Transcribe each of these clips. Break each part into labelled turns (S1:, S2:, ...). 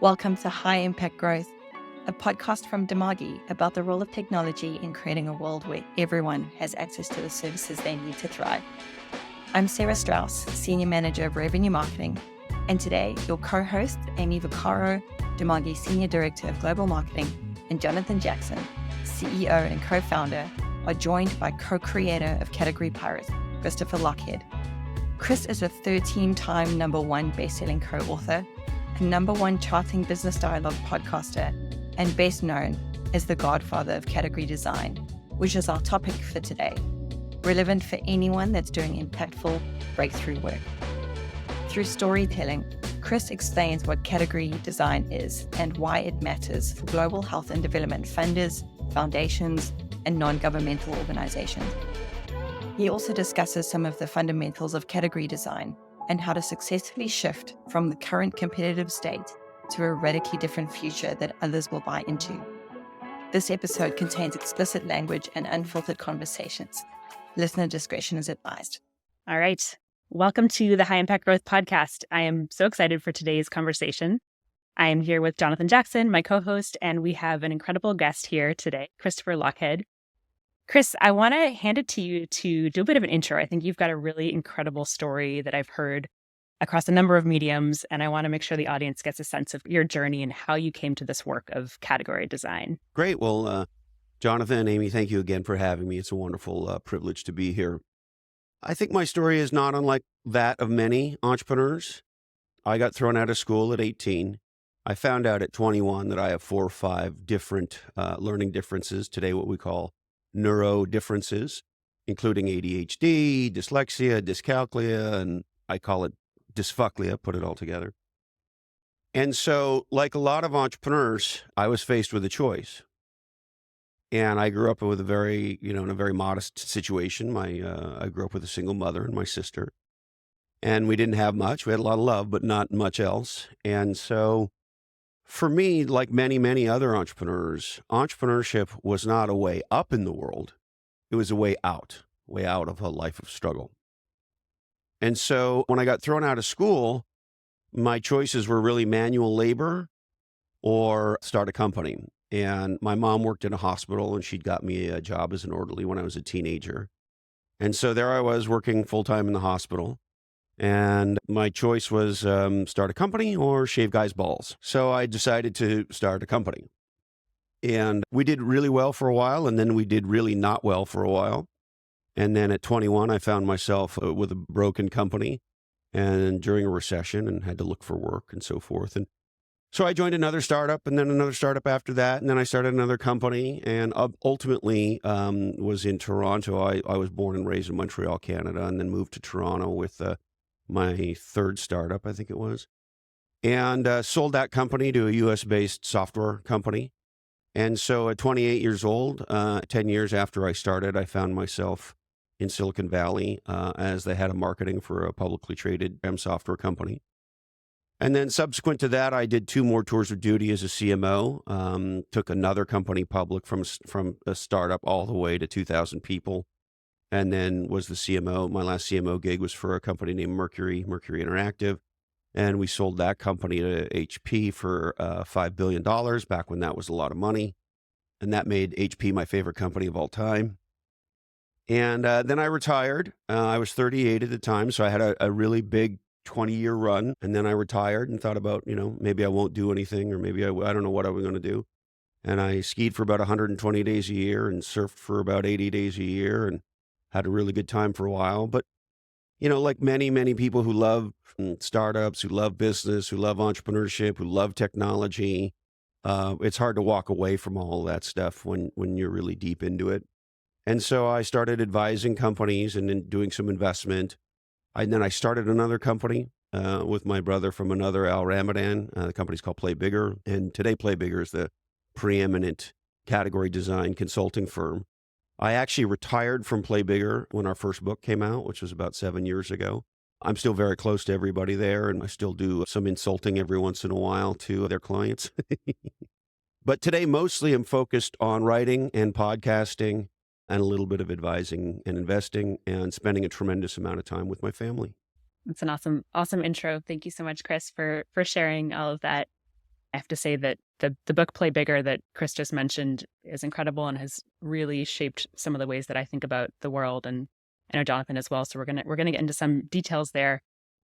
S1: Welcome to High Impact Growth, a podcast from Damagi about the role of technology in creating a world where everyone has access to the services they need to thrive. I'm Sarah Strauss, Senior Manager of Revenue Marketing, and today your co-hosts, Amy Vaccaro, Damagi Senior Director of Global Marketing, and Jonathan Jackson, CEO and co-founder, are joined by co-creator of Category Pirates, Christopher Lochead. Chris is a 13-time #1 bestselling co-author, a #1 charting business dialogue podcaster, and best known as the godfather of category design, which is our topic for today, relevant for anyone that's doing impactful breakthrough work. Through storytelling, Chris explains what category design is and why it matters for global health and development funders, foundations, and non-governmental organizations. He also discusses some of the fundamentals of category design and how to successfully shift from the current competitive state to a radically different future that others will buy into. This episode contains explicit language and unfiltered conversations. Listener discretion is advised.
S2: All right. Welcome to the High Impact Growth Podcast. I am so excited for today's conversation. I am here with Jonathan Jackson, my co-host, and we have an incredible guest here today, Christopher Lochead. Chris, I want to hand it to you to do a bit of an intro. I think you've got a really incredible story that I've heard across a number of mediums, and I want to make sure the audience gets a sense of your journey and how you came to this work of category design.
S3: Great. Well, Jonathan and Amy, thank you again for having me. It's a wonderful privilege to be here. I think my story is not unlike that of many entrepreneurs. I got thrown out of school at 18. I found out at 21 that I have 4 or 5 different learning differences, today what we call neuro differences, including ADHD, dyslexia, dyscalculia, and I call it dysfucklia, put it all together. And so, like a lot of entrepreneurs, I was faced with a choice. And I grew up with a very, in a very modest situation. I grew up with a single mother and my sister. And we didn't have much. We had a lot of love, but not much else. And so, for me, like many, many other entrepreneurs, entrepreneurship was not a way up in the world. It was a way out of a life of struggle. And so when I got thrown out of school, my choices were really manual labor or start a company. And my mom worked in a hospital and she'd got me a job as an orderly when I was a teenager. And so there I was working full-time in the hospital. And my choice was start a company or shave guys' balls. So I decided to start a company. And we did really well for a while, and then we did really not well for a while. And then at 21, I found myself with a broken company and during a recession and had to look for work and so forth. And so I joined another startup and then another startup after that. And then I started another company and ultimately was in Toronto. I was born and raised in Montreal, Canada, and then moved to Toronto with my third startup, I think it was, and sold that company to a US-based software company. And so at 28 years old, 10 years after I started, I found myself in Silicon Valley as the head of marketing for a publicly traded software company. And then subsequent to that, I did 2 more tours of duty as a CMO, took another company public from a startup all the way to 2,000 people. And then was the CMO. My last CMO gig was for a company named Mercury Interactive. And we sold that company to HP for $5 billion back when that was a lot of money. And that made HP my favorite company of all time. And then I retired. I was 38 at the time. So I had a really big 20-year run. And then I retired and thought about, maybe I won't do anything or maybe I don't know what I was going to do. And I skied for about 120 days a year and surfed for about 80 days a year and had a really good time for a while. But, like many, many people who love startups, who love business, who love entrepreneurship, who love technology, it's hard to walk away from all that stuff when you're really deep into it. And so I started advising companies and then doing some investment. And then I started another company with my brother from another, Al Ramadan. The company's called Play Bigger. And today Play Bigger is the preeminent category design consulting firm. I actually retired from Play Bigger when our first book came out, which was about 7 years ago. I'm still very close to everybody there, and I still do some insulting every once in a while to their clients. But today, mostly I'm focused on writing and podcasting and a little bit of advising and investing and spending a tremendous amount of time with my family.
S2: That's an awesome intro. Thank you so much, Chris, for sharing all of that. I have to say that the book Play Bigger that Chris just mentioned is incredible and has really shaped some of the ways that I think about the world, and I know Jonathan as well. So we're gonna get into some details there.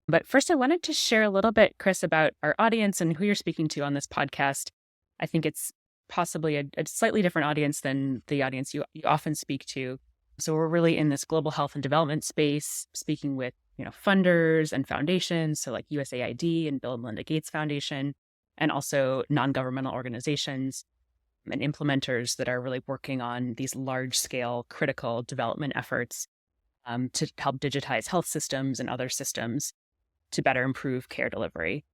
S2: But first, I wanted to share a little bit, Chris, about our audience and who you're speaking to on this podcast. I think it's possibly a slightly different audience than the audience you often speak to. So we're really in this global health and development space, speaking with funders and foundations, so like USAID and Bill and Melinda Gates Foundation, and also non-governmental organizations and implementers that are really working on these large-scale critical development efforts to help digitize health systems and other systems to better improve care delivery.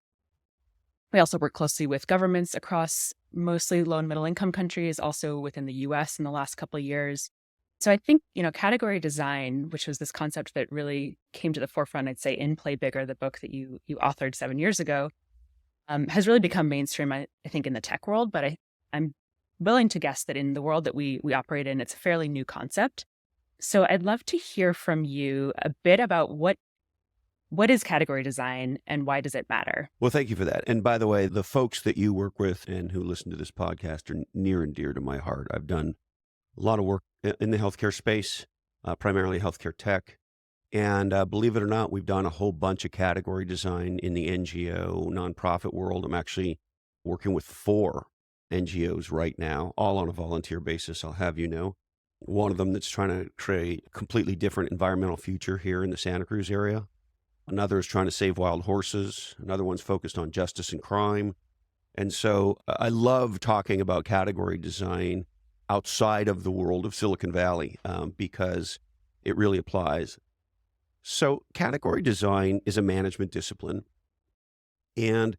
S2: We also work closely with governments across mostly low and middle income countries, also within the US in the last couple of years. So I think, category design, which was this concept that really came to the forefront, I'd say, in Play Bigger, the book that you authored 7 years ago, has really become mainstream, I think, in the tech world. But I'm willing to guess that in the world that we operate in, it's a fairly new concept. So I'd love to hear from you a bit about what is category design and why does it matter?
S3: Well, thank you for that. And by the way, the folks that you work with and who listen to this podcast are near and dear to my heart. I've done a lot of work in the healthcare space, primarily healthcare tech. And believe it or not, we've done a whole bunch of category design in the NGO nonprofit world. I'm actually working with 4 NGOs right now, all on a volunteer basis, I'll have you know. One of them that's trying to create a completely different environmental future here in the Santa Cruz area. Another is trying to save wild horses. Another one's focused on justice and crime. And so I love talking about category design outside of the world of Silicon Valley because it really applies. So category design is a management discipline, and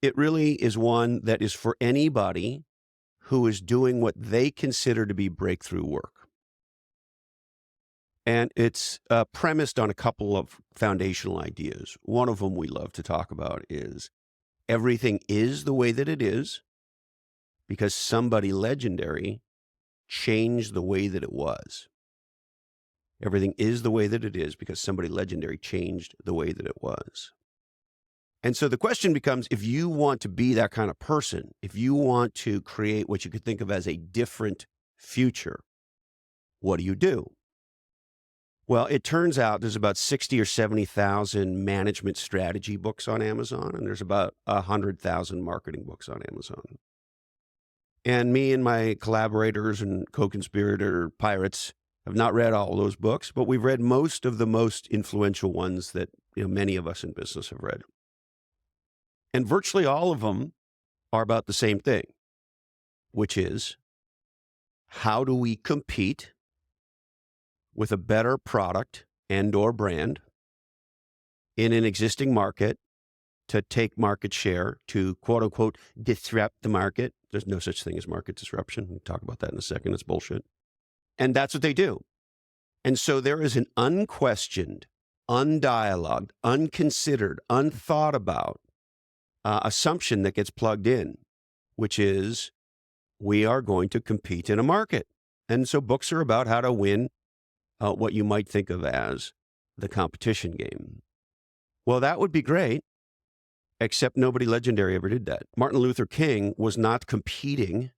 S3: it really is one that is for anybody who is doing what they consider to be breakthrough work. And it's premised on a couple of foundational ideas. One of them we love to talk about is everything is the way that it is because somebody legendary changed the way that it was. Everything is the way that it is because somebody legendary changed the way that it was. And so the question becomes, if you want to be that kind of person, if you want to create what you could think of as a different future, what do you do? Well, it turns out there's about 60 or 70,000 management strategy books on Amazon, and there's about 100,000 marketing books on Amazon. And me and my collaborators and co-conspirator pirates have not read all those books, but we've read most of the most influential ones that many of us in business have read. And virtually all of them are about the same thing, which is how do we compete with a better product and or brand in an existing market to take market share, to quote unquote disrupt the market. There's no such thing as market disruption. We'll talk about that in a second. It's bullshit. And that's what they do. And so there is an unquestioned, undialogued, unconsidered, unthought about assumption that gets plugged in, which is we are going to compete in a market. And so books are about how to win what you might think of as the competition game. Well, that would be great, except nobody legendary ever did that. Martin Luther King was not competing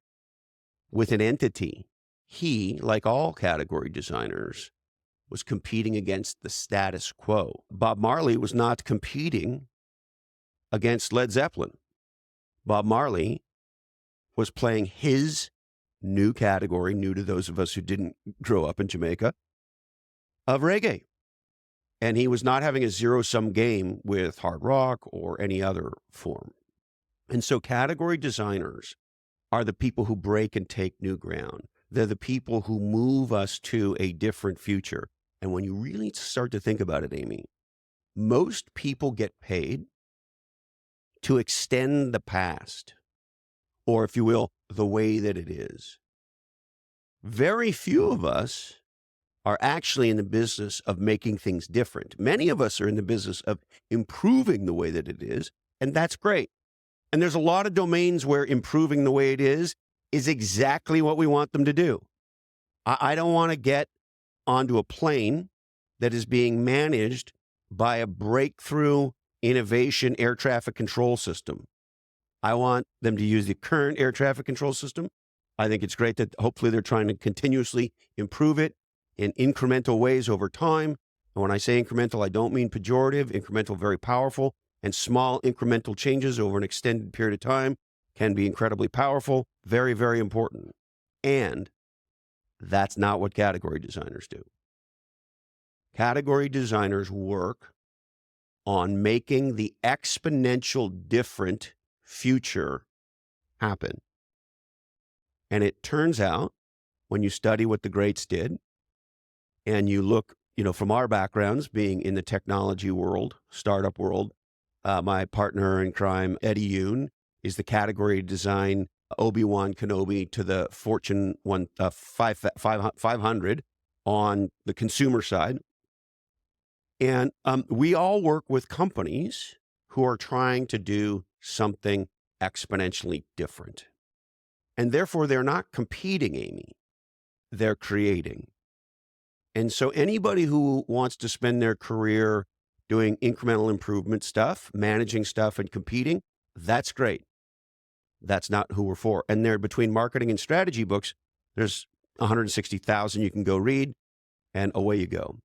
S3: with an entity. He, like all category designers, was competing against the status quo. Bob Marley was not competing against Led Zeppelin. Bob Marley was playing his new category, new to those of us who didn't grow up in Jamaica, of reggae. And he was not having a zero-sum game with hard rock or any other form. And so category designers are the people who break and take new ground. They're the people who move us to a different future. And when you really start to think about it, Amy, most people get paid to extend the past, or if you will, the way that it is. Very few of us are actually in the business of making things different. Many of us are in the business of improving the way that it is, and that's great. And there's a lot of domains where improving the way it is exactly what we want them to do. I don't want to get onto a plane that is being managed by a breakthrough innovation air traffic control system. I want them to use the current air traffic control system. I think it's great that hopefully they're trying to continuously improve it in incremental ways over time. And when I say incremental, I don't mean pejorative. Incremental, very powerful. And small incremental changes over an extended period of time can be incredibly powerful. Very, very important. And that's not what category designers do. Category designers work on making the exponential different future happen. And it turns out, when you study what the greats did, and you look, from our backgrounds, being in the technology world, startup world, my partner in crime, Eddie Yoon, is the category design Obi-Wan Kenobi to the Fortune 500 on the consumer side. And we all work with companies who are trying to do something exponentially different. And therefore, they're not competing, Amy. They're creating. And so anybody who wants to spend their career doing incremental improvement stuff, managing stuff and competing, that's great. That's not who we're for. And there, between marketing and strategy books, there's 160,000 you can go read, and away you go.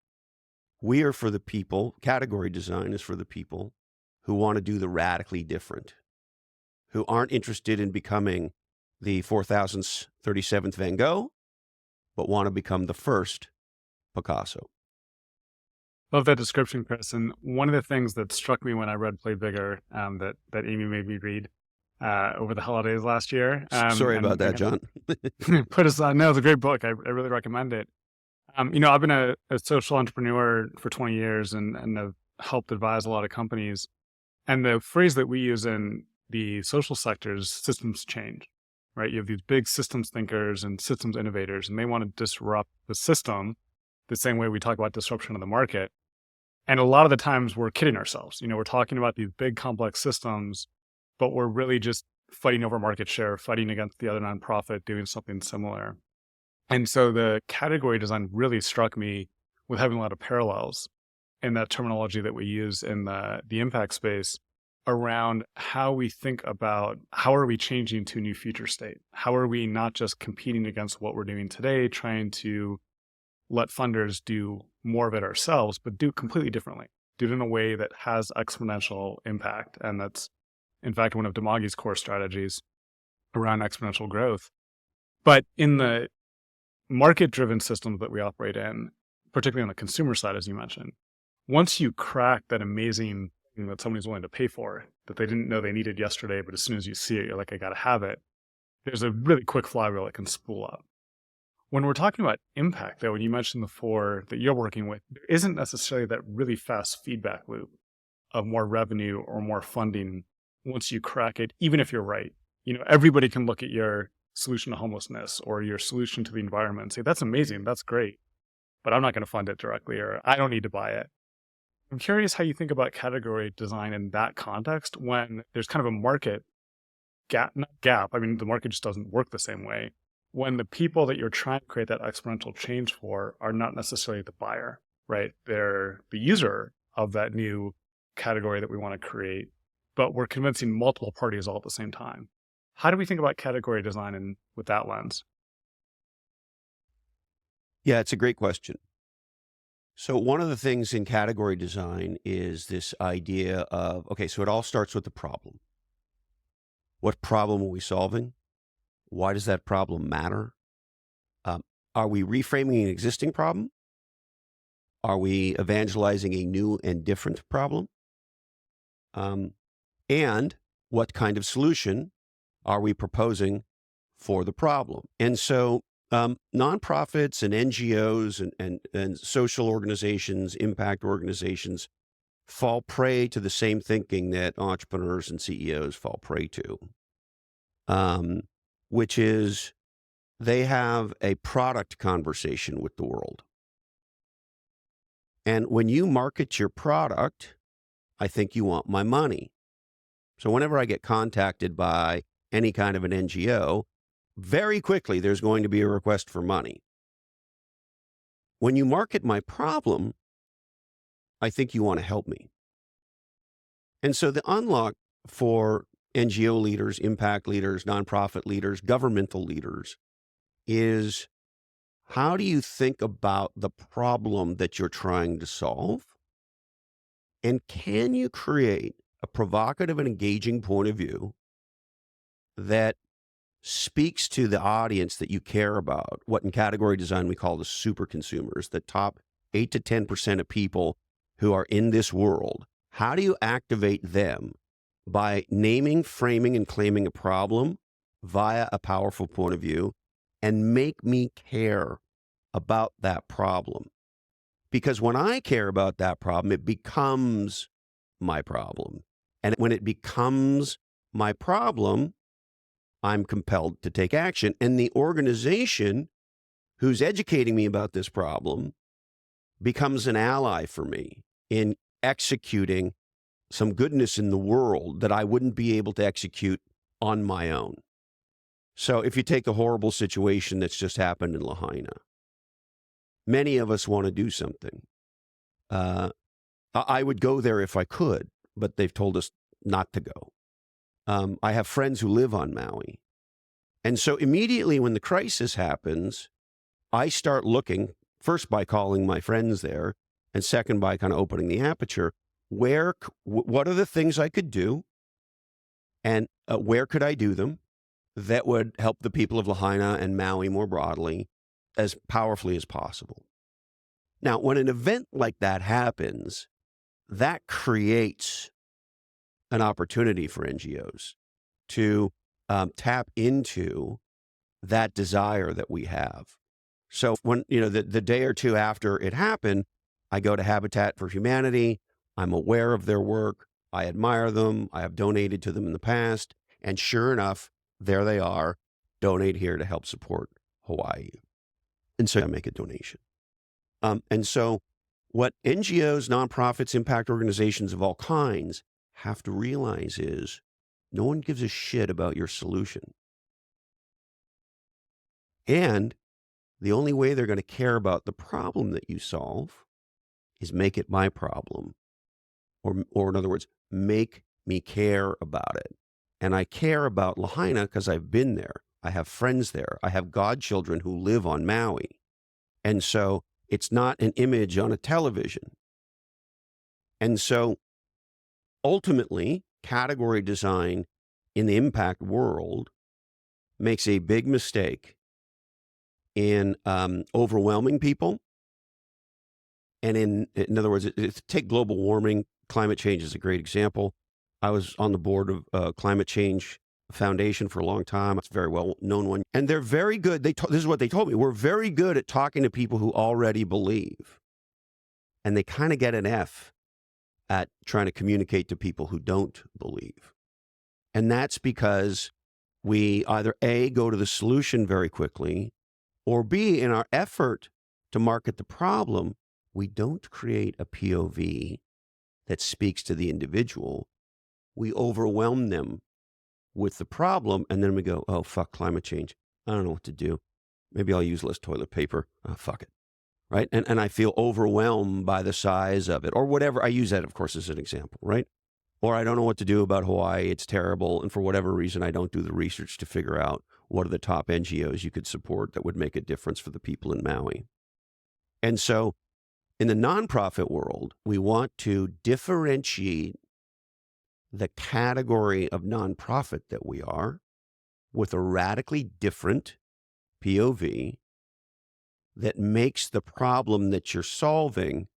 S3: We are for the people, category design is for the people who want to do the radically different, who aren't interested in becoming the 4037th Van Gogh, but want to become the first Picasso.
S4: Love that description, Chris. And one of the things that struck me when I read Play Bigger, that Amy made me read over the holidays last year.
S3: Sorry about that, John.
S4: Put us on. No, it's a great book. I really recommend it. I've been a social entrepreneur for 20 years and have helped advise a lot of companies. And the phrase that we use in the social sector is systems change, right? You have these big systems thinkers and systems innovators, and they want to disrupt the system the same way we talk about disruption of the market. And a lot of the times we're kidding ourselves. We're talking about these big complex systems, but we're really just fighting over market share, fighting against the other nonprofit doing something similar. And so the category design really struck me with having a lot of parallels in that terminology that we use in the impact space around how we think about how are we changing to a new future state? How are we not just competing against what we're doing today, trying to let funders do more of it ourselves, but do it completely differently, do it in a way that has exponential impact. And that's, in fact, one of Demagi's core strategies around exponential growth. But in the market-driven systems that we operate in, particularly on the consumer side, as you mentioned, once you crack that amazing thing that somebody's willing to pay for, that they didn't know they needed yesterday, but as soon as you see it, you're like, I got to have it. There's a really quick flywheel that can spool up. When we're talking about impact, though, when you mentioned the four that you're working with, there isn't necessarily that really fast feedback loop of more revenue or more funding once you crack it, even if you're right. Everybody can look at your solution to homelessness or your solution to the environment and say, that's amazing, that's great, but I'm not going to fund it directly, or I don't need to buy it. I'm curious how you think about category design in that context when there's kind of a market gap. I mean, the market just doesn't work the same way. When the people that you're trying to create that exponential change for are not necessarily the buyer, right? They're the user of that new category that we want to create, but we're convincing multiple parties all at the same time. How do we think about category design with that lens?
S3: Yeah, it's a great question. So one of the things in category design is this idea of, okay, so it all starts with the problem. What problem are we solving? Why does that problem matter? Are we reframing an existing problem? Are we evangelizing a new and different problem? And what kind of solution are we proposing for the problem? And so nonprofits and NGOs and social organizations, impact organizations fall prey to the same thinking that entrepreneurs and CEOs fall prey to, which is they have a product conversation with the world. And when you market your product, I think you want my money. So whenever I get contacted by any kind of an NGO, very quickly there's going to be a request for money. When you market my problem, I think you want to help me. And so the unlock for NGO leaders, impact leaders, nonprofit leaders, governmental leaders is, how do you think about the problem that you're trying to solve? And can you create a provocative and engaging point of view that speaks to the audience that you care about, what in category design we call the super consumers, the top 8 to 10% of people who are in this world? How do you activate them by naming, framing, and claiming a problem via a powerful point of view and make me care about that problem? Because when I care about that problem, it becomes my problem. And when it becomes my problem, I'm compelled to take action. And the organization who's educating me about this problem becomes an ally for me in executing some goodness in the world that I wouldn't be able to execute on my own. So if you take the horrible situation that's just happened in Lahaina, many of us want to do something. I would go there if I could, but they've told us not to go. I have friends who live on Maui. And so immediately when the crisis happens, I start looking, first by calling my friends there, and second by kind of opening the aperture. What are the things I could do, and where could I do them that would help the people of Lahaina and Maui more broadly as powerfully as possible? Now, when an event like that happens, that creates an opportunity for NGOs to tap into that desire that we have. So when, the day or two after it happened, I go to Habitat for Humanity. I'm aware of their work. I admire them. I have donated to them in the past. And sure enough, there they are. Donate here to help support Hawaii. And so I make a donation. And so what NGOs, nonprofits, impact organizations of all kinds have to realize is no one gives a shit about your solution. And the only way they're going to care about the problem that you solve is make it my problem. Or in other words, make me care about it. And I care about Lahaina because I've been there. I have friends there. I have godchildren who live on Maui. And so it's not an image on a television. And so ultimately, category design in the impact world makes a big mistake in overwhelming people. And in other words, take global warming. Climate change is a great example. I was on the board of Climate Change Foundation for a long time. It's a very well-known one. And they're very good. This is what they told me. We're very good at talking to people who already believe. And they kind of get an F at trying to communicate to people who don't believe. And that's because we either A, go to the solution very quickly, or B, in our effort to market the problem, we don't create a POV that speaks to the individual. We overwhelm them with the problem, and then we go, oh, fuck climate change. I don't know what to do. Maybe I'll use less toilet paper. Oh, fuck it. Right? And I feel overwhelmed by the size of it, or whatever. I use that, of course, as an example, right? Or I don't know what to do about Hawaii. It's terrible. And for whatever reason, I don't do the research to figure out what are the top NGOs you could support that would make a difference for the people in Maui. And so in the nonprofit world, we want to differentiate the category of nonprofit that we are with a radically different POV that makes the problem that you're solving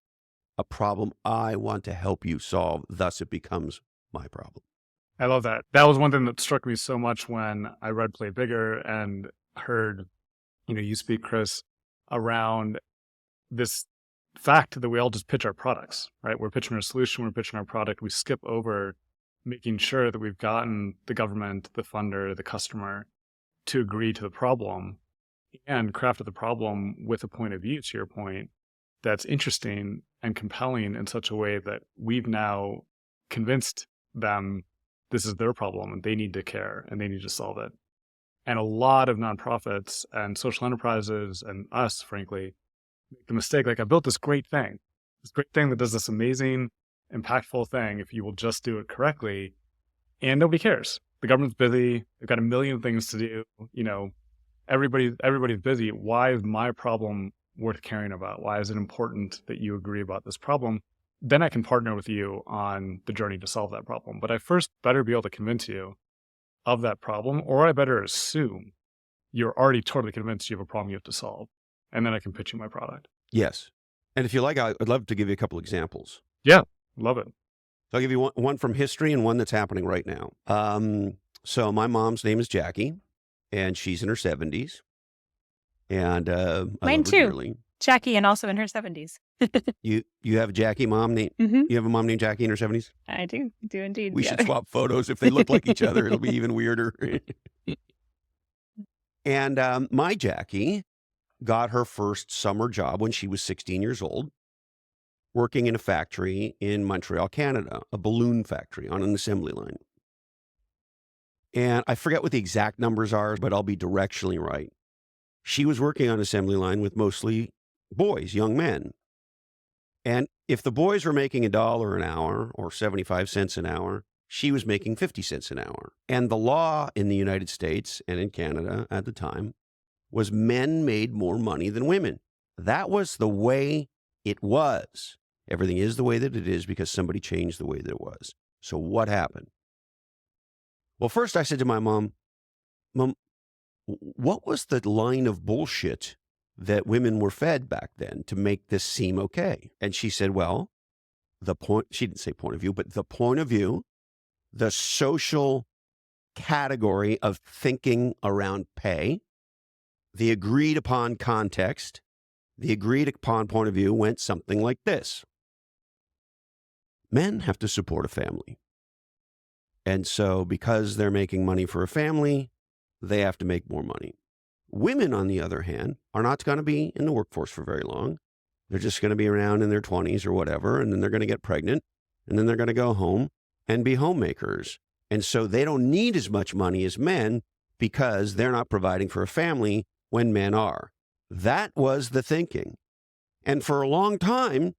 S3: a problem I want to help you solve. Thus, it becomes my problem.
S4: I love that. That was one thing that struck me so much when I read Play Bigger and heard, you speak, Chris, around this fact that we all just pitch our products, right? We're pitching our solution, we're pitching our product. We skip over making sure that we've gotten the government, the funder, the customer to agree to the problem and crafted the problem with a point of view, to your point, that's interesting and compelling in such a way that we've now convinced them this is their problem and they need to care and they need to solve it. And a lot of nonprofits and social enterprises and us, frankly, make the mistake, like, I built this great thing that does this amazing, impactful thing if you will just do it correctly, and nobody cares. the government's busy. They've got a million things to do. Everybody's busy. Why is my problem worth caring about? Why is it important that you agree about this problem? Then I can partner with you on the journey to solve that problem. But I first better be able to convince you of that problem, or I better assume you're already totally convinced you have a problem you have to solve. And then I can pitch you my product.
S3: Yes. And if you like, I'd love to give you a couple examples.
S4: Yeah, love it.
S3: So I'll give you one from history and one that's happening right now. So my mom's name is Jackie, and she's in her 70s. And I
S2: Mine
S3: love her
S2: too.
S3: dearly.
S2: Jackie, and also in her 70s.
S3: You have a Jackie mom name?
S2: Mm-hmm.
S3: You have a mom named Jackie in her 70s?
S2: I do indeed.
S3: We should swap photos. If they look like each other, it'll be even weirder. And my Jackie got her first summer job when she was 16 years old, working in a factory in Montreal, Canada, a balloon factory on an assembly line. And I forget what the exact numbers are, but I'll be directionally right. She was working on an assembly line with mostly boys, young men. And if the boys were making $1 an hour or 75 cents an hour, she was making 50 cents an hour. And the law in the United States and in Canada at the time was men made more money than women. That was the way it was. Everything is the way that it is because somebody changed the way that it was. So what happened? Well, first I said to my mom, what was the line of bullshit that women were fed back then to make this seem okay? And she said, well, she didn't say point of view, but the point of view, the social category of thinking around pay, the agreed upon context, the agreed upon point of view went something like this. Men have to support a family. And so because they're making money for a family, they have to make more money. Women, on the other hand, are not going to be in the workforce for very long. They're just going to be around in their 20s or whatever, and then they're going to get pregnant, and then they're going to go home and be homemakers. And so they don't need as much money as men because they're not providing for a family when men are. That was the thinking. And for a long time,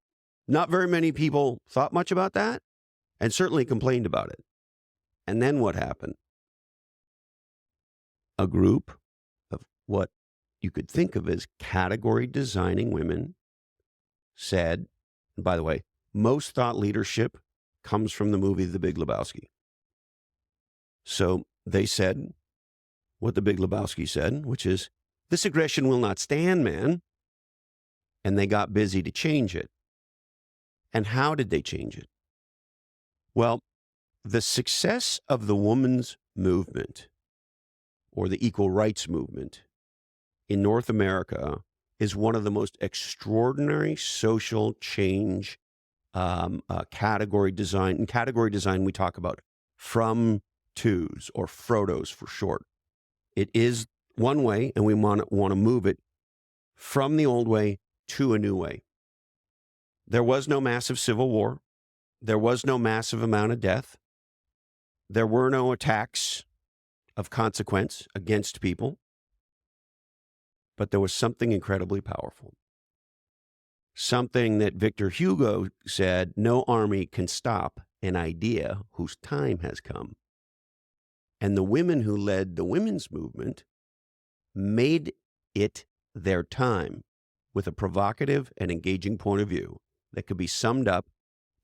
S3: not very many people thought much about that and certainly complained about it. And then what happened? A group of what you could think of as category designing women said, and by the way, most thought leadership comes from the movie The Big Lebowski. So they said what The Big Lebowski said, which is, this aggression will not stand, man. And they got busy to change it. And how did they change it? Well, the success of the women's movement or the equal rights movement in North America is one of the most extraordinary social change category design. In category design, we talk about from twos or Frodos for short. It is one way, and we want to move it from the old way to a new way. There was no massive civil war. There was no massive amount of death. There were no attacks of consequence against people. But there was something incredibly powerful. Something that Victor Hugo said, no army can stop an idea whose time has come. And the women who led the women's movement made it their time with a provocative and engaging point of view that could be summed up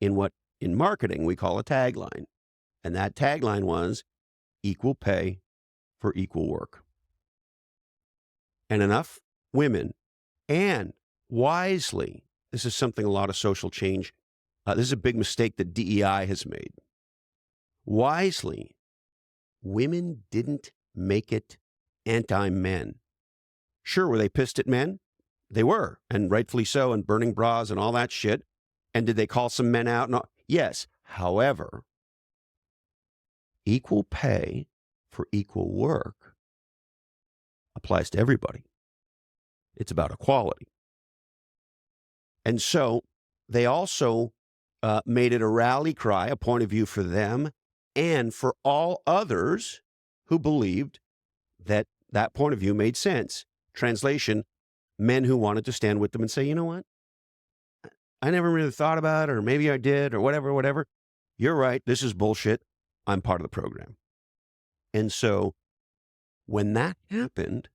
S3: in what in marketing we call a tagline. And that tagline was equal pay for equal work. And enough women, and wisely, this is something a lot of social change, this is a big mistake that DEI has made. Wisely, women didn't make it anti-men. Sure, were they pissed at men? They were, and rightfully so, and burning bras and all that shit. And did they call some men out? No. Yes. However, equal pay for equal work applies to everybody. It's about equality. And so they also made it a rally cry, a point of view for them and for all others who believed that that point of view made sense. Translation, men who wanted to stand with them and say, you know what? I never really thought about it, or maybe I did, or whatever. You're right. This is bullshit. I'm part of the program. And so when that happened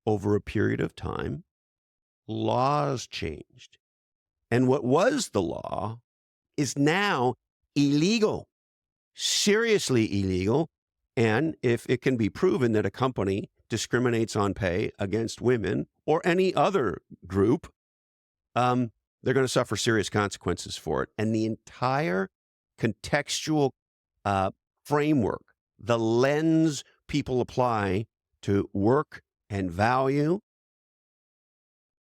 S3: over a period of time, laws changed. And what was the law is now illegal, seriously illegal. And if it can be proven that a company discriminates on pay against women or any other group, they're going to suffer serious consequences for it. And the entire contextual framework, the lens people apply to work and value,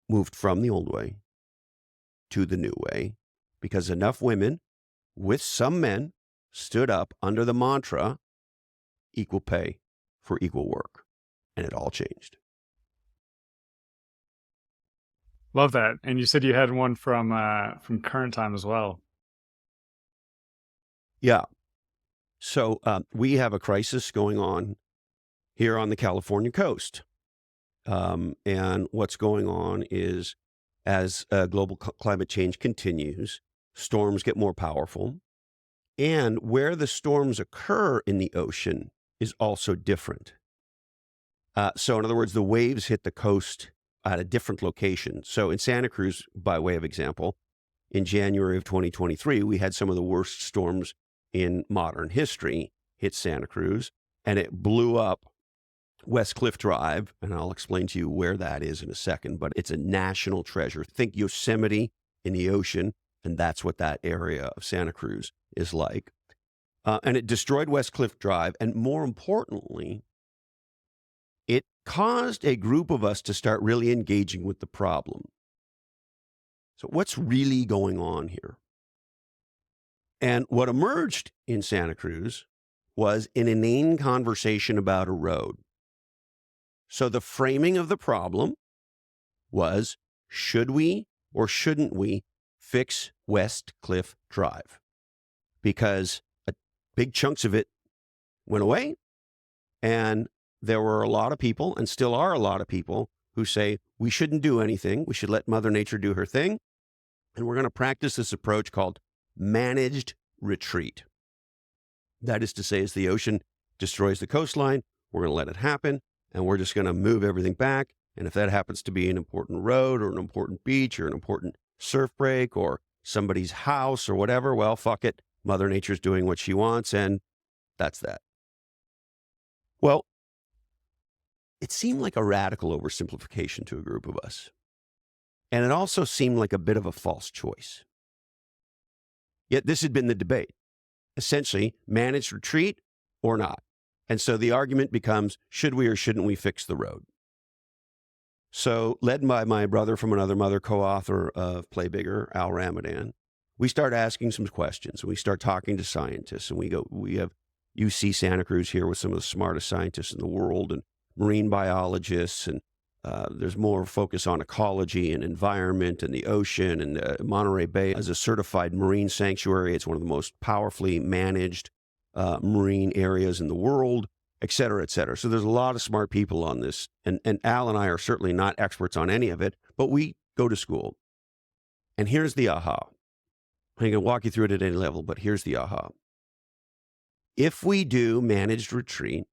S3: moved from the old way to the new way, because enough women with some men stood up under the mantra, equal pay for equal work. And it all changed.
S4: Love that. And you said you had one from current time as well.
S3: Yeah. So we have a crisis going on here on the California coast. And what's going on is, as global climate change continues, storms get more powerful. And where the storms occur in the ocean is also different. So in other words, the waves hit the coast at a different location. So in Santa Cruz, by way of example, in January of 2023, we had some of the worst storms in modern history hit Santa Cruz, and it blew up West Cliff Drive, and I'll explain to you where that is in a second, but it's a national treasure. Think Yosemite in the ocean, and that's what that area of Santa Cruz is like. And it destroyed West Cliff Drive, and more importantly, it caused a group of us to start really engaging with the problem. So what's really going on here? And what emerged in Santa Cruz was an inane conversation about a road. So the framing of the problem was, should we or shouldn't we fix West Cliff Drive? Because big chunks of it went away, and there were a lot of people, and still are a lot of people, who say we shouldn't do anything. We should let Mother Nature do her thing. And we're going to practice this approach called managed retreat. That is to say, as the ocean destroys the coastline, we're going to let it happen, and we're just going to move everything back. And if that happens to be an important road or an important beach or an important surf break or somebody's house or whatever, well, fuck it. Mother Nature's doing what she wants, and that's that. Well, it seemed like a radical oversimplification to a group of us. And it also seemed like a bit of a false choice. Yet this had been the debate. Essentially, managed retreat or not. And so the argument becomes, should we or shouldn't we fix the road? So, led by my brother from another mother, co-author of Play Bigger, Al Ramadan, we start asking some questions, and we start talking to scientists, and we have UC Santa Cruz here with some of the smartest scientists in the world, and marine biologists, and there's more focus on ecology and environment and the ocean, and Monterey Bay as a certified marine sanctuary. It's one of the most powerfully managed marine areas in the world, et cetera, et cetera. So there's a lot of smart people on this, and Al and I are certainly not experts on any of it, but we go to school. And here's the aha. I can walk you through it at any level, but here's the aha. If we do managed retreat,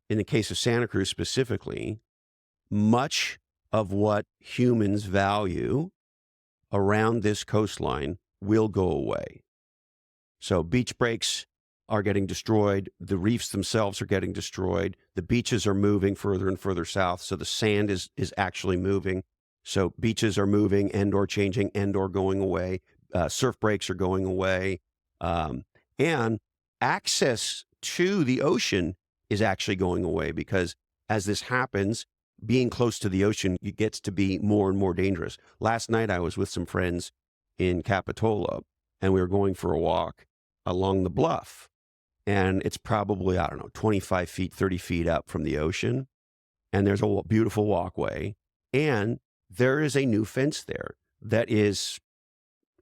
S3: in the case of Santa Cruz specifically, much of what humans value around this coastline will go away. So beach breaks are getting destroyed. The reefs themselves are getting destroyed. The beaches are moving further and further south. So the sand is actually moving. So beaches are moving and or changing and or going away. Surf breaks are going away. And access to the ocean is actually going away, because as this happens, being close to the ocean, it gets to be more and more dangerous. Last night, I was with some friends in Capitola, and we were going for a walk along the bluff. And it's probably, 25 feet, 30 feet up from the ocean. And there's a beautiful walkway. And there is a new fence there that is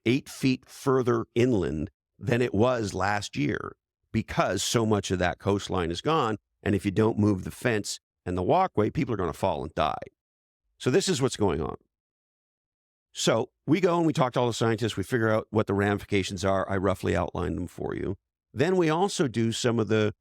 S3: 8 feet further inland than it was last year, because so much of that coastline is gone. And if you don't move the fence and the walkway, people are going to fall and die. So this is what's going on. So we go and we talk to all the scientists. We figure out what the ramifications are. I roughly outlined them for you. Then we also do some of the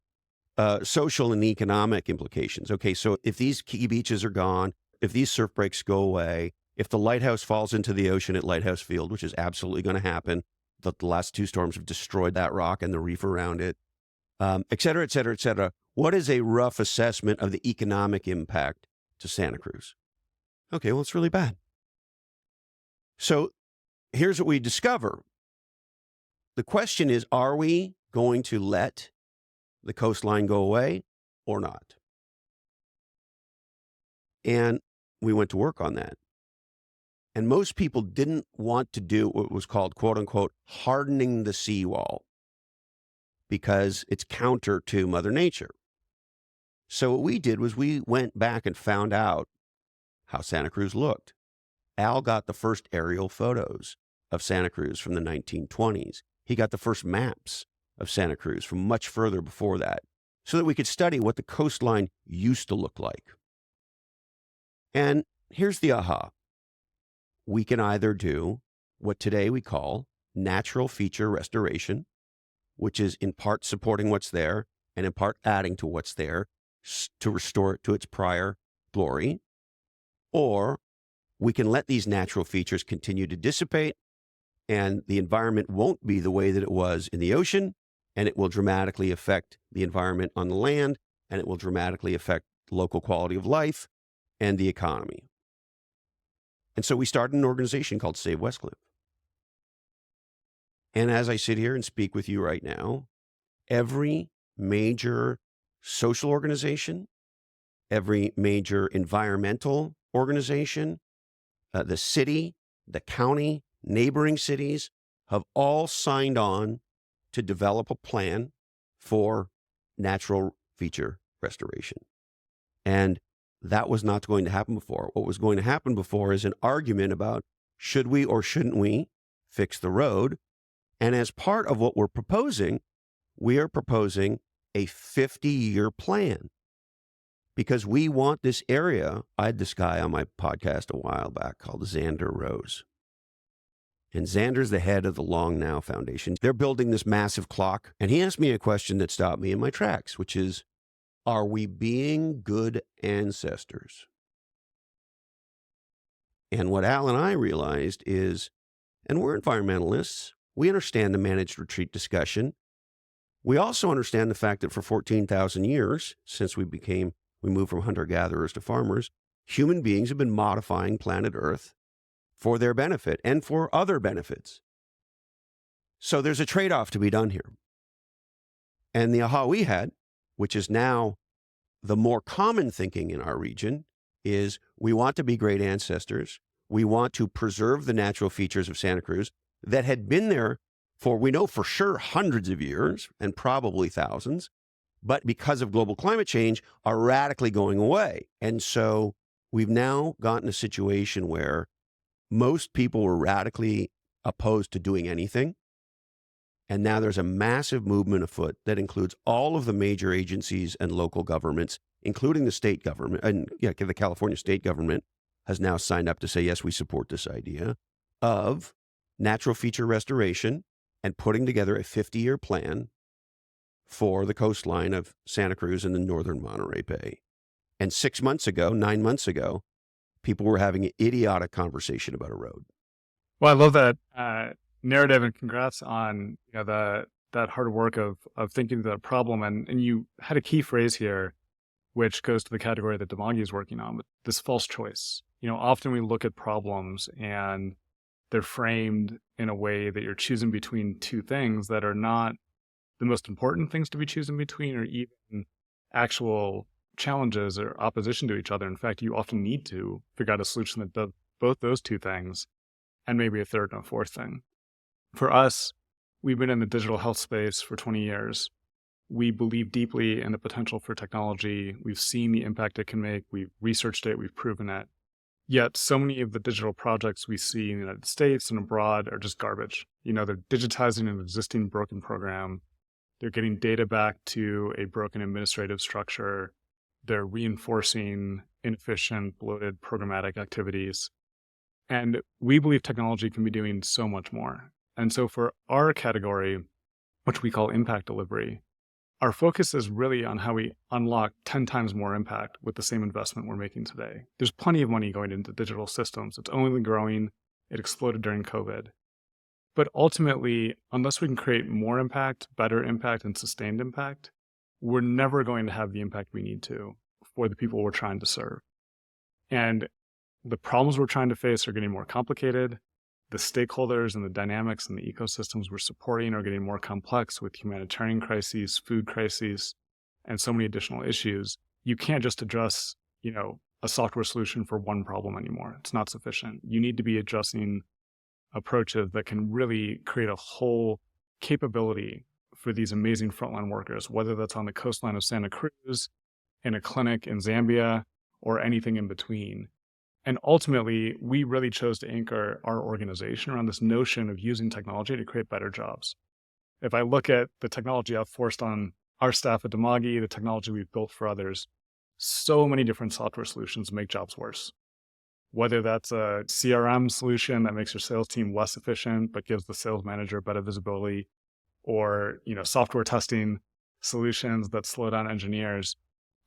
S3: social and economic implications. Okay, so if these key beaches are gone, if these surf breaks go away, if the lighthouse falls into the ocean at Lighthouse Field, which is absolutely going to happen, the last 2 storms have destroyed that rock and the reef around it, et cetera, et cetera, et cetera. What is a rough assessment of the economic impact to Santa Cruz? Okay, well, it's really bad. So here's what we discover. The question is, are we going to let the coastline go away or not? And we went to work on that. And most people didn't want to do what was called, quote unquote, hardening the seawall, because it's counter to Mother Nature. So what we did was we went back and found out how Santa Cruz looked. Al got the first aerial photos of Santa Cruz from the 1920s. He got the first maps of Santa Cruz from much further before that, so that we could study what the coastline used to look like. And here's the aha. We can either do what today we call natural feature restoration, which is in part supporting what's there and in part adding to what's there to restore it to its prior glory, or we can let these natural features continue to dissipate and the environment won't be the way that it was in the ocean, and it will dramatically affect the environment on the land, and it will dramatically affect local quality of life and the economy. And so we started an organization called Save Westcliff. And as I sit here and speak with you right now, every major social organization, every major environmental organization, the city, the county, neighboring cities have all signed on to develop a plan for natural feature restoration. And that was not going to happen before. What was going to happen before is an argument about should we or shouldn't we fix the road. And as part of what we're proposing, we are proposing a 50-year plan, because we want this area. I had this guy on my podcast a while back called Xander Rose. And Xander's the head of the Long Now Foundation. They're building this massive clock. And he asked me a question that stopped me in my tracks, which is, are we being good ancestors? And what Al and I realized is, and we're environmentalists, we understand the managed retreat discussion. We also understand the fact that for 14,000 years, since we moved from hunter-gatherers to farmers, human beings have been modifying planet Earth for their benefit and for other benefits. So there's a trade-off to be done here. And the aha we had, which is now the more common thinking in our region, is we want to be great ancestors. We want to preserve the natural features of Santa Cruz that had been there for, we know for sure, hundreds of years and probably thousands, but because of global climate change are radically going away. And so we've now gotten a situation where most people were radically opposed to doing anything. And now there's a massive movement afoot that includes all of the major agencies and local governments, including the state government. And the California state government has now signed up to say, yes, we support this idea of natural feature restoration and putting together a 50-year plan for the coastline of Santa Cruz and the northern Monterey Bay. And 9 months ago, people were having an idiotic conversation about a road.
S4: Well, I love that narrative, and congrats on that hard work of thinking through that problem. And you had a key phrase here, which goes to the category that Demagi is working on, with this false choice. Often we look at problems and they're framed in a way that you're choosing between two things that are not the most important things to be choosing between, or even actual challenges or opposition to each other. In fact, you often need to figure out a solution that does both those two things, and maybe a third and a fourth thing. For us, we've been in the digital health space for 20 years. We believe deeply in the potential for technology. We've seen the impact it can make. We've researched it. We've proven it. Yet so many of the digital projects we see in the United States and abroad are just garbage. They're digitizing an existing broken program. They're getting data back to a broken administrative structure. They're reinforcing inefficient, bloated programmatic activities. And we believe technology can be doing so much more. And so for our category, which we call impact delivery, our focus is really on how we unlock 10 times more impact with the same investment we're making today. There's plenty of money going into digital systems. It's only growing. It exploded during COVID. But ultimately, unless we can create more impact, better impact, and sustained impact, we're never going to have the impact we need to for the people we're trying to serve. And the problems we're trying to face are getting more complicated. The stakeholders and the dynamics and the ecosystems we're supporting are getting more complex with humanitarian crises, food crises, and so many additional issues. You can't just address, a software solution for one problem anymore. It's not sufficient. You need to be addressing approaches that can really create a whole capability for these amazing frontline workers, whether that's on the coastline of Santa Cruz, in a clinic in Zambia, or anything in between. And ultimately, we really chose to anchor our organization around this notion of using technology to create better jobs. If I look at the technology I've forced on our staff at Dimagi, the technology we've built for others, so many different software solutions make jobs worse. Whether that's a CRM solution that makes your sales team less efficient but gives the sales manager better visibility, or software testing solutions that slow down engineers,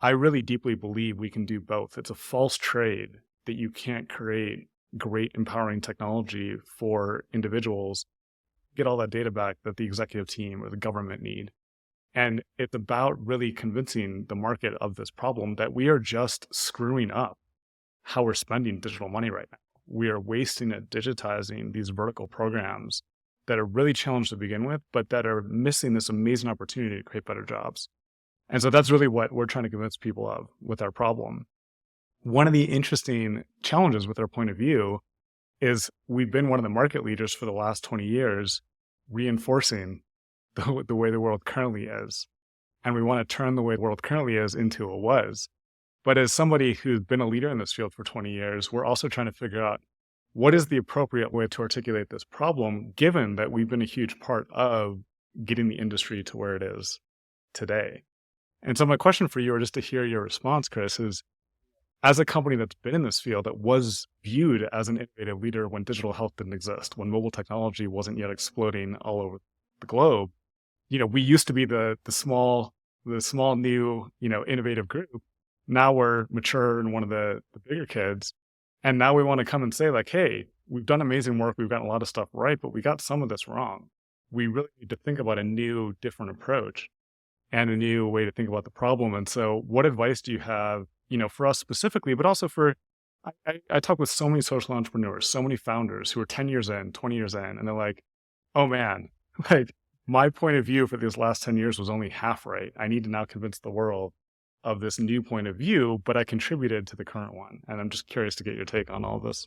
S4: I really deeply believe we can do both. It's a false trade that you can't create great empowering technology for individuals, get all that data back that the executive team or the government need. And it's about really convincing the market of this problem that we are just screwing up how we're spending digital money right now. We are wasting it digitizing these vertical programs that are really challenged to begin with, but that are missing this amazing opportunity to create better jobs. And so that's really what we're trying to convince people of with our problem. One of the interesting challenges with our point of view is we've been one of the market leaders for the last 20 years, reinforcing the way the world currently is. And we want to turn the way the world currently is into a was. But as somebody who's been a leader in this field for 20 years, we're also trying to figure out what is the appropriate way to articulate this problem, given that we've been a huge part of getting the industry to where it is today. And so my question for you, or just to hear your response, Chris, is as a company that's been in this field, that was viewed as an innovative leader when digital health didn't exist, when mobile technology wasn't yet exploding all over the globe, we used to be the small new, innovative group. Now we're mature and one of the bigger kids. And now we want to come and say like, hey, we've done amazing work. We've gotten a lot of stuff right, but we got some of this wrong. We really need to think about a new, different approach and a new way to think about the problem. And so what advice do you have, for us specifically, but also I talk with so many social entrepreneurs, so many founders who are 10 years in, 20 years in, and they're like, oh man, like my point of view for these last 10 years was only half right. I need to now convince the world of this new point of view, but I contributed to the current one. And I'm just curious to get your take on all of this.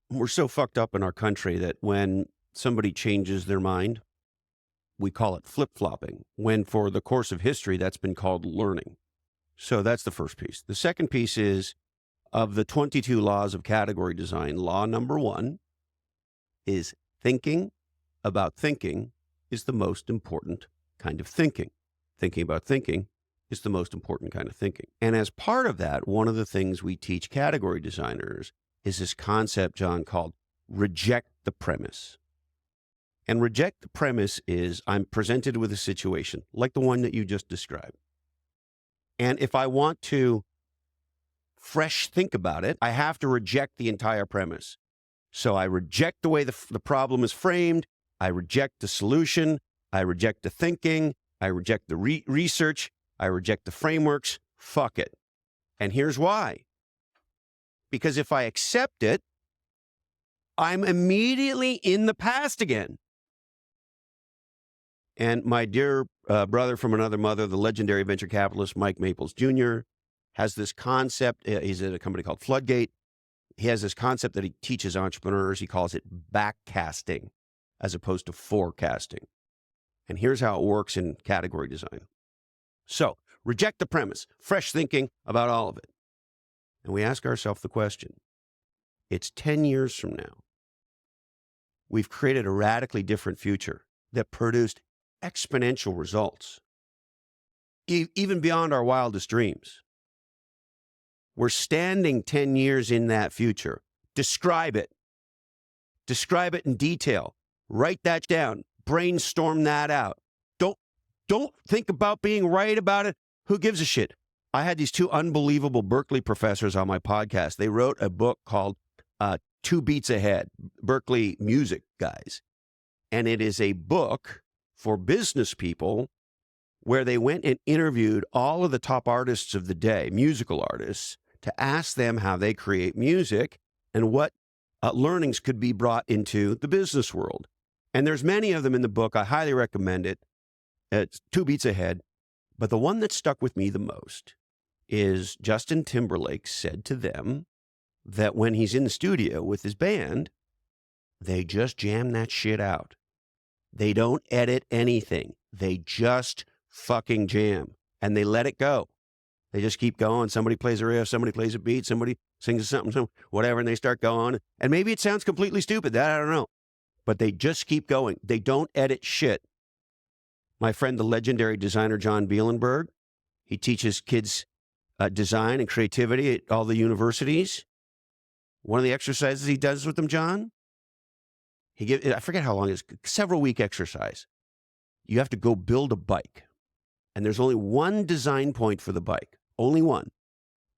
S3: We're so fucked up in our country that when somebody changes their mind, we call it flip-flopping, when for the course of history, that's been called learning. So that's the first piece. The second piece is, of the 22 laws of category design, law number 1 is thinking about thinking is the most important kind of thinking. Thinking about thinking is the most important kind of thinking. And as part of that, one of the things we teach category designers is this concept, John, called reject the premise. And reject the premise is I'm presented with a situation like the one that you just described. And if I want to fresh think about it, I have to reject the entire premise. So I reject the way the problem is framed. I reject the solution. I reject the thinking. I reject the research. I reject the frameworks. Fuck it. And here's why. Because if I accept it, I'm immediately in the past again. And my dear brother from another mother, the legendary venture capitalist Mike Maples Jr., has this concept. He's at a company called Floodgate. He has this concept that he teaches entrepreneurs. He calls it backcasting as opposed to forecasting. And here's how it works in category design. So reject the premise, fresh thinking about all of it. And we ask ourselves the question, it's 10 years from now. We've created a radically different future that produced exponential results, even beyond our wildest dreams. We're standing 10 years in that future. Describe it. Describe it in detail. Write that down. Brainstorm that out. don't think about being right about it. Who gives a shit? I had these two unbelievable Berkeley professors on my podcast. They wrote a book called 2 Beats Ahead, Berkeley music guys. And it is a book for business people where they went and interviewed all of the top artists of the day, musical artists, to ask them how they create music and what learnings could be brought into the business world. And there's many of them in the book. I highly recommend it. It's 2 Beats Ahead. But the one that stuck with me the most is Justin Timberlake said to them that when he's in the studio with his band, they just jam that shit out. They don't edit anything. They just fucking jam. And they let it go. They just keep going. Somebody plays a riff, somebody plays a beat, somebody sings something, whatever, and they start going. And maybe it sounds completely stupid. That I don't know. But they just keep going. They don't edit shit. My friend, the legendary designer John Bielenberg, he teaches kids design and creativity at all the universities. One of the exercises he does with them, John, I forget how long it is, several week exercise. You have to go build a bike. And there's only one design point for the bike. Only one.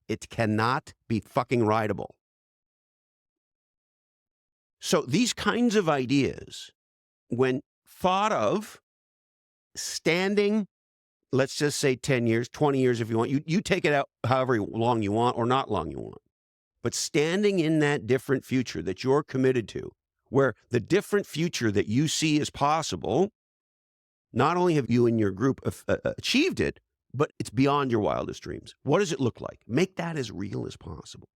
S3: It cannot be fucking rideable. So these kinds of ideas, when thought of standing, let's just say 10 years, 20 years if you want, you take it out however long you want or not long you want. But standing in that different future that you're committed to, where the different future that you see is possible, not only have you and your group achieved it, but it's beyond your wildest dreams. What does it look like? Make that as real as possible.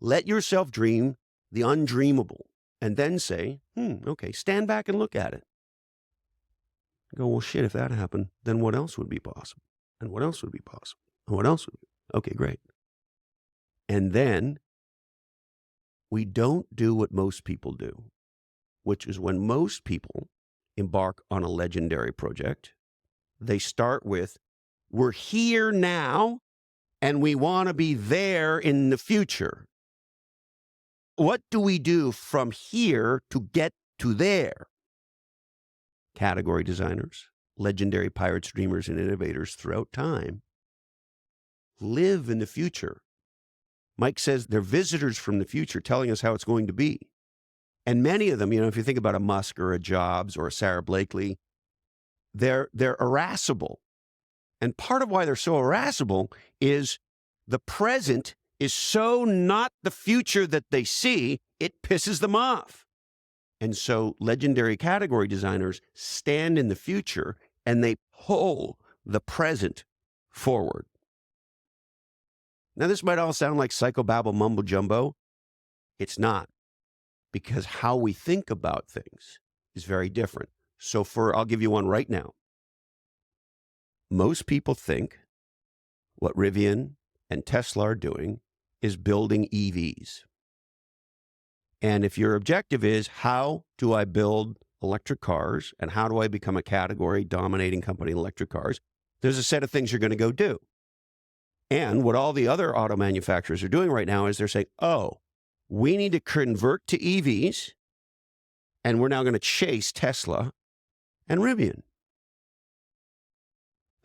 S3: Let yourself dream the undreamable and then say, okay, stand back and look at it. Go, well, shit, if that happened, then what else would be possible? And what else would be possible? And what else would be? Okay, great. And then we don't do what most people do, which is when most people embark on a legendary project, they start with, we're here now and we want to be there in the future. What do we do from here to get to there? Category designers, legendary pirates, dreamers, and innovators throughout time live in the future. Mike says they're visitors from the future telling us how it's going to be. And many of them, if you think about a Musk or a Jobs or a Sarah Blakely, they're irascible. And part of why they're so irascible is the present is so not the future that they see, it pisses them off. And so legendary category designers stand in the future and they pull the present forward. Now, this might all sound like psychobabble mumbo jumbo. It's not, because how we think about things is very different. So I'll give you one right now. Most people think what Rivian and Tesla are doing is building EVs. And if your objective is, how do I build electric cars and how do I become a category dominating company in electric cars, there's a set of things you're going to go do. And what all the other auto manufacturers are doing right now is they're saying, we need to convert to EVs, and we're now going to chase Tesla and Rivian.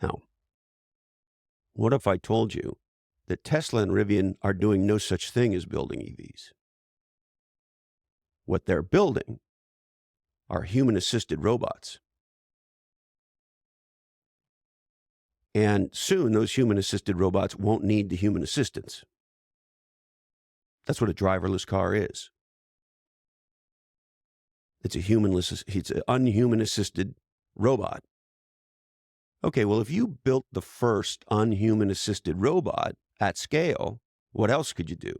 S3: Now, what if I told you that Tesla and Rivian are doing no such thing as building EVs? What they're building are human-assisted robots. And soon, those human-assisted robots won't need the human assistance. That's what a driverless car is. It's an unhuman-assisted robot. Okay, well, if you built the first unhuman-assisted robot at scale, what else could you do?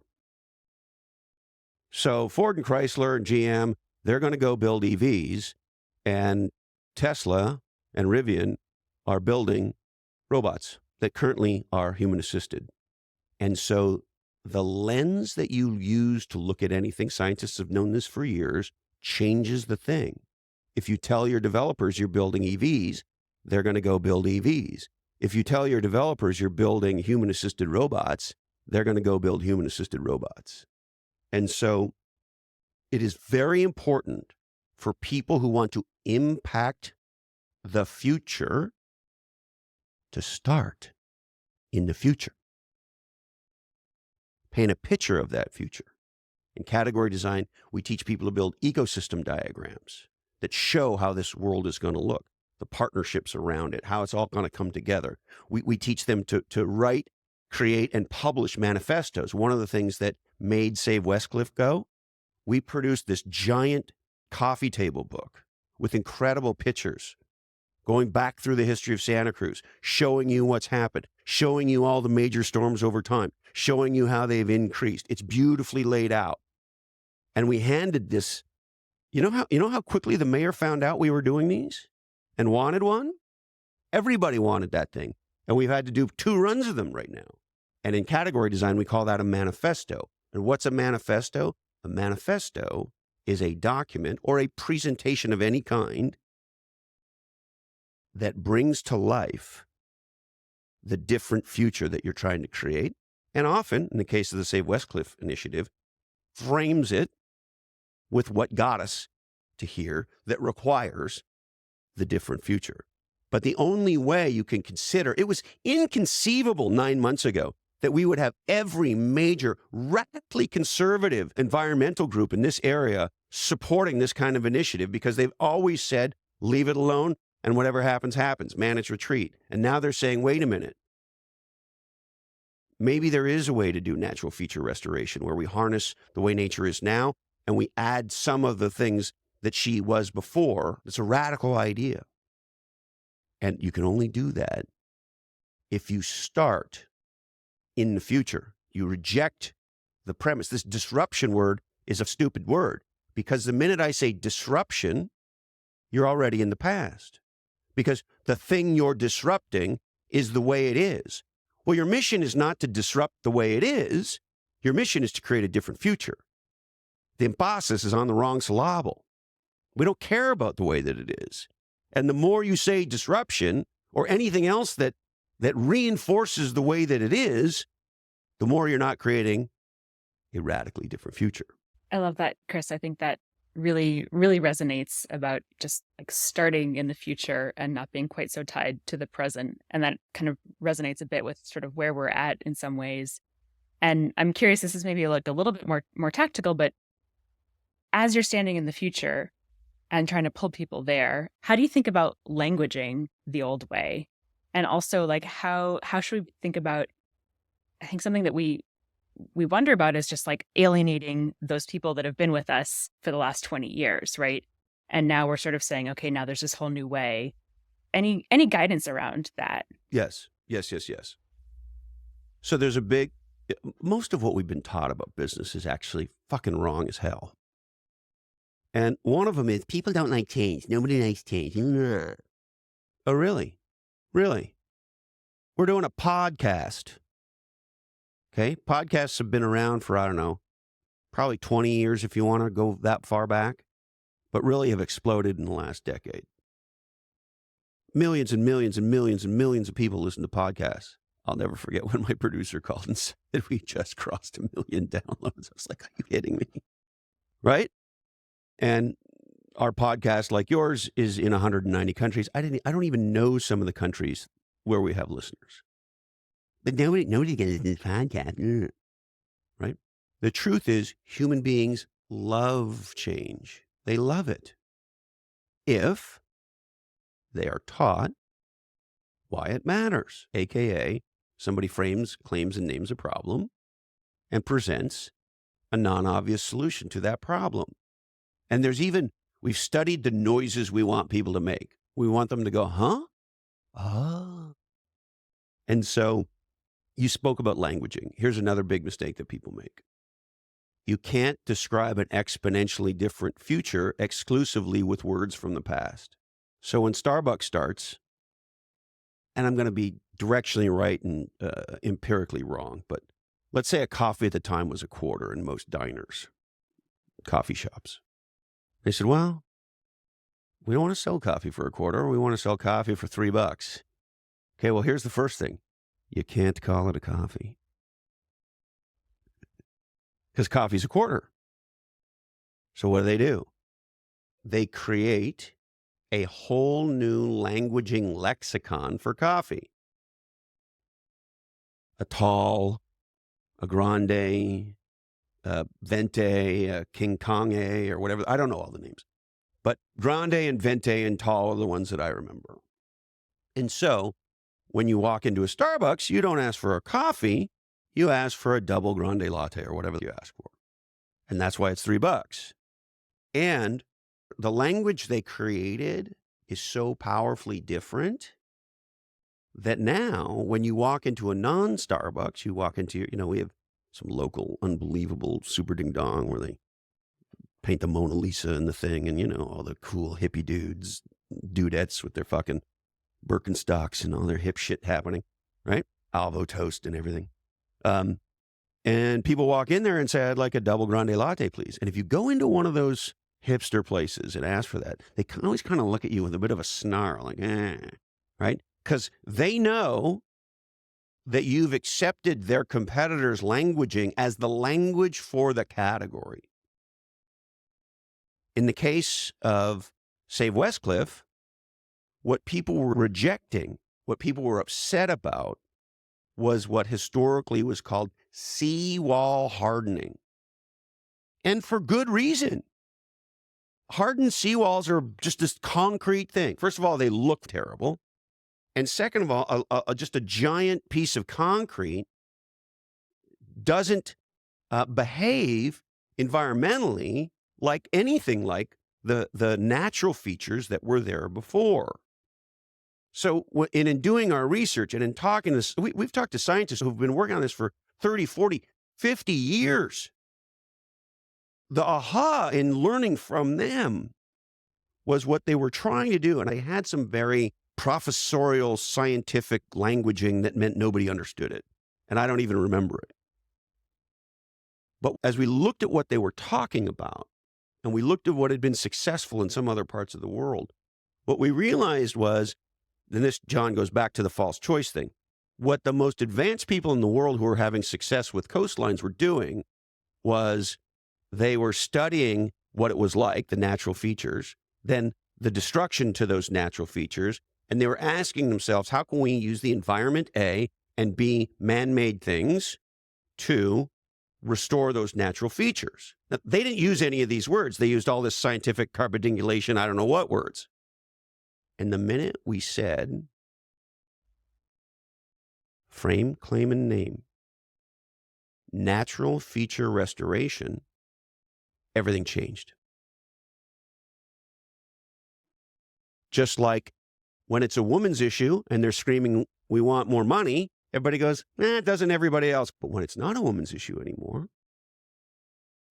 S3: So Ford and Chrysler and GM, they're going to go build EVs, and Tesla and Rivian are building robots that currently are human-assisted. And so the lens that you use to look at anything, scientists have known this for years, changes the thing. If you tell your developers you're building EVs, they're going to go build EVs. If you tell your developers you're building human-assisted robots, they're going to go build human-assisted robots. And so it is very important for people who want to impact the future to start in the future. Paint a picture of that future. In category design, we teach people to build ecosystem diagrams that show how this world is going to look, the partnerships around it, how it's all going to come together. We teach them to write, create, and publish manifestos. One of the things that made Save Westcliff go, we produced this giant coffee table book with incredible pictures going back through the history of Santa Cruz, showing you what's happened, showing you all the major storms over time, showing you how they've increased. It's beautifully laid out. And we handed this, you know how quickly the mayor found out we were doing these and wanted one? Everybody wanted that thing. And we've had to do 2 runs of them right now. And in category design, we call that a manifesto. And what's a manifesto? A manifesto is a document or a presentation of any kind that brings to life the different future that you're trying to create. And often, in the case of the Save Westcliff initiative, frames it with what got us to here that requires the different future. But the only way you can consider, it was inconceivable 9 months ago that we would have every major radically conservative environmental group in this area supporting this kind of initiative, because they've always said, leave it alone and whatever happens, happens, manage retreat. And now they're saying, wait a minute, maybe there is a way to do natural feature restoration where we harness the way nature is now and we add some of the things that she was before. It's a radical idea. And you can only do that if you start in the future. You reject the premise. This disruption word is a stupid word, because the minute I say disruption, you're already in the past, because the thing you're disrupting is the way it is. Well, your mission is not to disrupt the way it is. Your mission is to create a different future. The emphasis is on the wrong syllable. We don't care about the way that it is. And the more you say disruption or anything else that reinforces the way that it is, the more you're not creating a radically different future.
S2: I love that, Chris. I think that really, really resonates about just like starting in the future and not being quite so tied to the present. And that kind of resonates a bit with sort of where we're at in some ways. And I'm curious, this is maybe like a little bit more tactical, but as you're standing in the future and trying to pull people there, how do you think about languaging the old way? And also, like, how should we think about, I think something that we wonder about is just like alienating those people that have been with us for the last 20 years, right? And now we're sort of saying, okay, now there's this whole new way. Any guidance around that?
S3: Yes. So there's most of what we've been taught about business is actually fucking wrong as hell. And one of them is people don't like change. Nobody likes change. Oh, really? Really? We're doing a podcast. Okay? Podcasts have been around for, I don't know, probably 20 years if you want to go that far back, but really have exploded in the last decade. Millions and millions and millions and millions of people listen to podcasts. I'll never forget when my producer called and said we just crossed 1 million downloads. I was like, are you kidding me? Right? And our podcast, like yours, is in 190 countries. I don't even know some of the countries where we have listeners. But nobody gets this podcast. Right? The truth is, human beings love change. They love it. If they are taught why it matters, AKA somebody frames, claims, and names a problem and presents a non-obvious solution to that problem. And we've studied the noises we want people to make. We want them to go, huh? Ah. And so you spoke about languaging. Here's another big mistake that people make. You can't describe an exponentially different future exclusively with words from the past. So when Starbucks starts, and I'm going to be directionally right and empirically wrong, but let's say a coffee at the time was $0.25 in most diners, coffee shops. They said, well, we don't want to sell coffee for $0.25. We want to sell coffee for $3. Okay, well, here's the first thing. You can't call it a coffee. Because coffee's $0.25. So what do? They create a whole new languaging lexicon for coffee. a tall, a grande, a venti, a king conge, or whatever. I don't know all the names. But grande and venti and tall are the ones that I remember. And so when you walk into a Starbucks, you don't ask for a coffee. You ask for a double grande latte or whatever you ask for. And that's why it's $3. And the language they created is so powerfully different that now when you walk into a non-Starbucks, you walk into, we have some local unbelievable super ding dong where they paint the Mona Lisa in the thing and, all the cool hippie dudettes with their fucking Birkenstocks and all their hip shit happening, right? Alvo toast and everything. And people walk in there and say, I'd like a double grande latte, please. And if you go into one of those hipster places and ask for that, they always kind of look at you with a bit of a snarl, like, right? Because they know that you've accepted their competitors' languaging as the language for the category. In the case of Save Westcliff, what people were rejecting, what people were upset about, was what historically was called seawall hardening. And for good reason. Hardened seawalls are just this concrete thing. First of all, they look terrible. And second of all, just a giant piece of concrete doesn't behave environmentally like anything like the natural features that were there before. So in doing our research and in talking to this, we've talked to scientists who've been working on this for 30, 40, 50 years. The aha in learning from them was what they were trying to do. And I had some very professorial scientific languaging that meant nobody understood it. And I don't even remember it. But as we looked at what they were talking about, and we looked at what had been successful in some other parts of the world, what we realized was, and this, John, goes back to the false choice thing, what the most advanced people in the world who were having success with coastlines were doing was they were studying what it was like, the natural features, then the destruction to those natural features, and they were asking themselves, how can we use the environment, A, and B, man-made things, to restore those natural features? Now, they didn't use any of these words. They used all this scientific carbidingulation, I don't know what words. And the minute we said, frame, claim, and name, natural feature restoration, everything changed. Just like when it's a woman's issue and they're screaming, we want more money, everybody goes, doesn't everybody else? But when it's not a woman's issue anymore,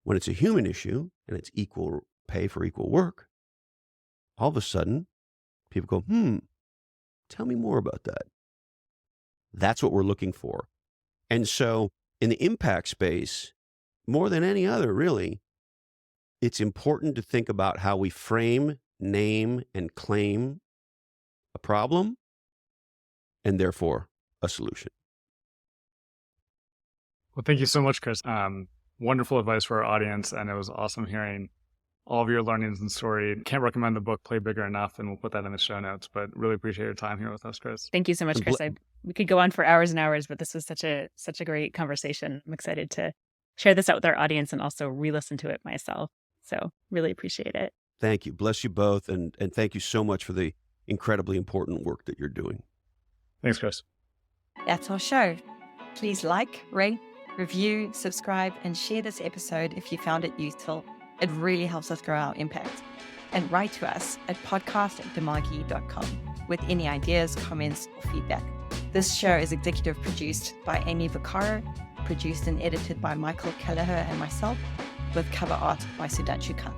S3: when it's a human issue and it's equal pay for equal work, all of a sudden, people go, tell me more about that. That's what we're looking for. And so in the impact space, more than any other, really, it's important to think about how we frame, name, and claim a problem, and therefore a solution.
S4: Well, thank you so much, Chris. Wonderful advice for our audience, and it was awesome hearing all of your learnings and story. Can't recommend the book Play Bigger enough, and we'll put that in the show notes, but really appreciate your time here with us, Chris.
S2: Thank you so much, Chris. We could go on for hours and hours, but this was such a great conversation. I'm excited to share this out with our audience and also re-listen to it myself. So really appreciate it.
S3: Thank you. Bless you both. And thank you so much for the incredibly important work that you're doing.
S4: Thanks, Chris.
S1: That's our show. Please like, rate, review, subscribe, and share this episode if you found it useful. It really helps us grow our impact. And write to us at podcast@demagi.com with any ideas, comments, or feedback. This show is executive produced by Amy Vaccaro, produced and edited by Michael Kelleher and myself, with cover art by Sudanshu Kant.